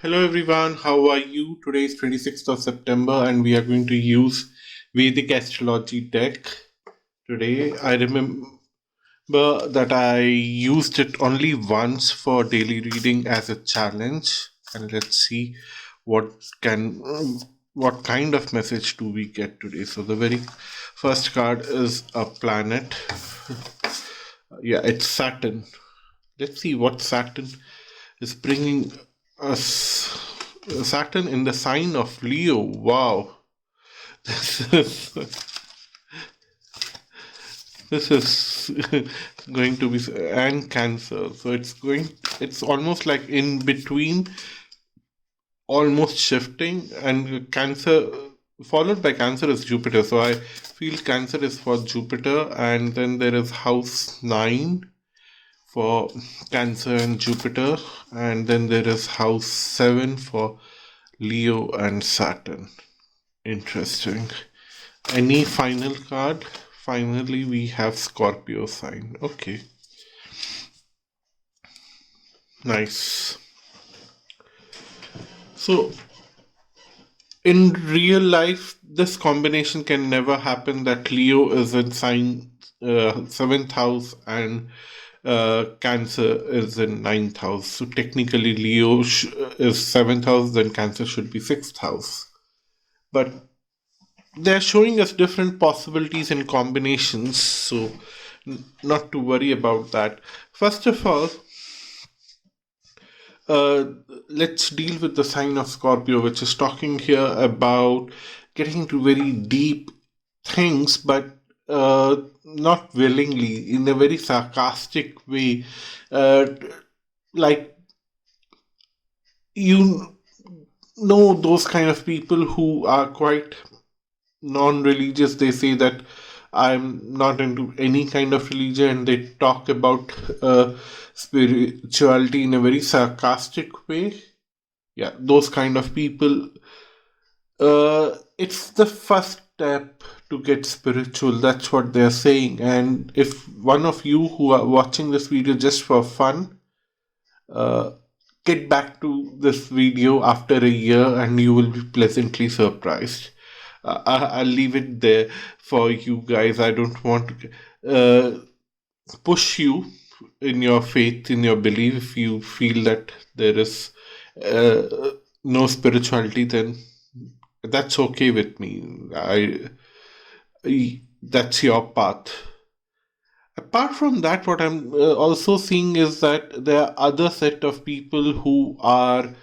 Hello everyone, how are you? Today is 26th of September and we are going to use Vedic astrology deck today. I remember that I used it only once for daily reading as a challenge, and let's see what can what kind of message do we get today. So the very first card is a planet. Yeah, it's Saturn. Let's see what Saturn is bringing us. Saturn in the sign of Leo. Wow, this is this is going to be, and Cancer. So it's almost like in between, almost shifting, and Cancer followed by Cancer is Jupiter. So I feel Cancer is for Jupiter, and then there is House 9 for Cancer and Jupiter, and then there is House 7 for Leo and Saturn. Interesting. Any final card? Finally, we have Scorpio sign. Okay. Nice. So, in real life, this combination can never happen that Leo is in sign 7th house and Cancer is in 9th house. So, technically, Leo is 7th house, then Cancer should be 6th house. But they're showing us different possibilities and combinations, so not to worry about that. First of all, uh, let's deal with the sign of Scorpio, which is talking here about getting into very deep things, but not willingly, in a very sarcastic way. Uh, like, you know, those kind of people who are quite non-religious. They say that I'm not into any kind of religion, and they talk about spirituality in a very sarcastic way. Yeah, those kind of people. It's the first step to get spiritual. That's what they're saying. And if one of you who are watching this video just for fun, uh, get back to this video after a year and you will be pleasantly surprised. I'll leave it there for you guys. I don't want to push you in your faith, in your belief. If you feel that there is no spirituality, then that's okay with me. That's your path. Apart from that, what I'm also seeing is that there are other set of people who are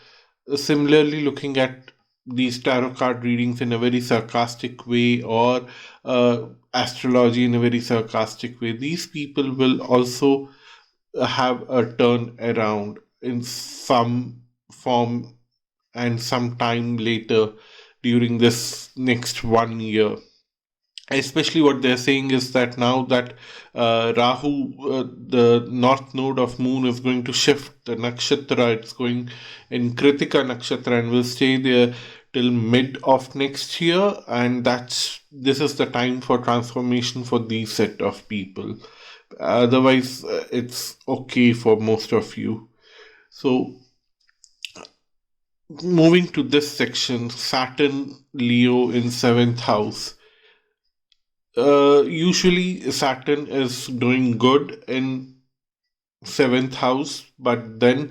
similarly looking at these tarot card readings in a very sarcastic way, or astrology in a very sarcastic way. These people will also have a turn around in some form and some time later during this next 1 year. Especially what they're saying is that now that Rahu, the north node of moon, is going to shift the nakshatra. It's going in Kritika nakshatra and will stay there till mid of next year, and this is the time for transformation for these set of people. Otherwise, it's okay for most of you. So, moving to this section, Saturn Leo in 7th house. Usually Saturn is doing good in 7th house, but then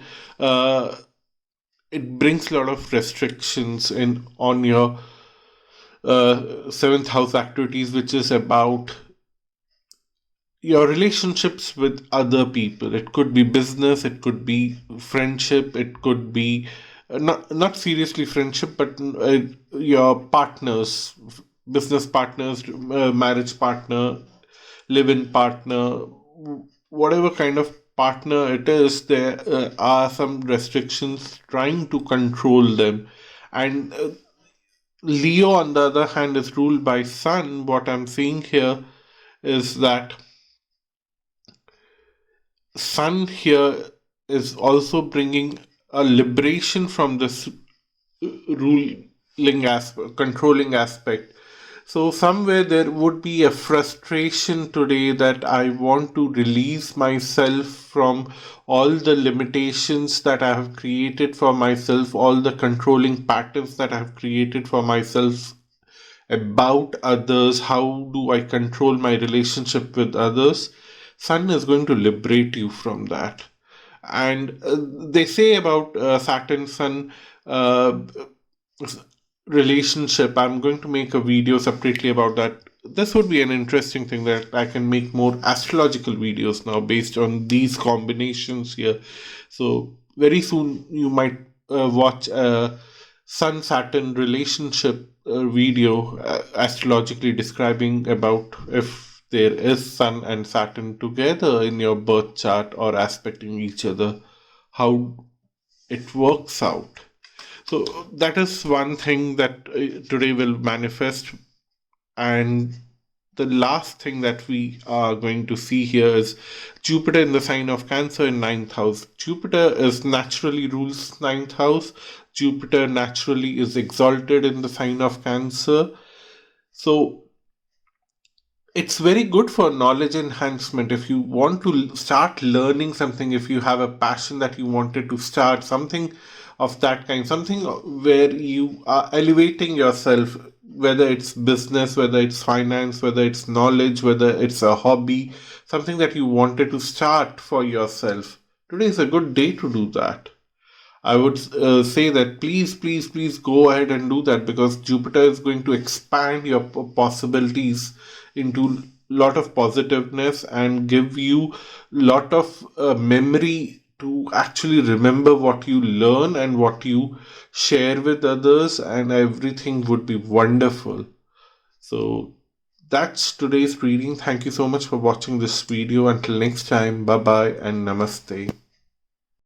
it brings a lot of restrictions in on your 7th house activities, which is about your relationships with other people. It could be business, it could be friendship, it could be not seriously friendship, but your partners, business partners, marriage partner, live-in partner, whatever kind of partner it is. There are some restrictions trying to control them, and Leo, on the other hand, is ruled by Sun. What I'm seeing here is that Sun here is also bringing a liberation from this ruling aspect, controlling aspect. So somewhere there would be a frustration today that I want to release myself from all the limitations that I have created for myself, all the controlling patterns that I have created for myself about others. How do I control my relationship with others? Sun is going to liberate you from that. And they say about Saturn Sun uh, relationship. I'm going to make a video separately about that. This would be an interesting thing that I can make more astrological videos now based on these combinations here. So very soon you might watch a Sun Saturn relationship video astrologically describing about if there is Sun and Saturn together in your birth chart or aspecting each other, how it works out. So that is one thing that today will manifest. And the last thing that we are going to see here is Jupiter in the sign of Cancer in ninth house. Jupiter is naturally rules ninth house. Jupiter naturally is exalted in the sign of Cancer. So it's very good for knowledge enhancement. If you want to start learning something, if you have a passion that you wanted to start something of that kind, something where you are elevating yourself, whether it's business, whether it's finance, whether it's knowledge, whether it's a hobby, something that you wanted to start for yourself, today is a good day to do that. I would say that please, please, please go ahead and do that, because Jupiter is going to expand your possibilities into lot of positiveness and give you lot of memory to actually remember what you learn and what you share with others, and everything would be wonderful. So that's today's reading. Thank you so much for watching this video. Until next time, bye bye and namaste.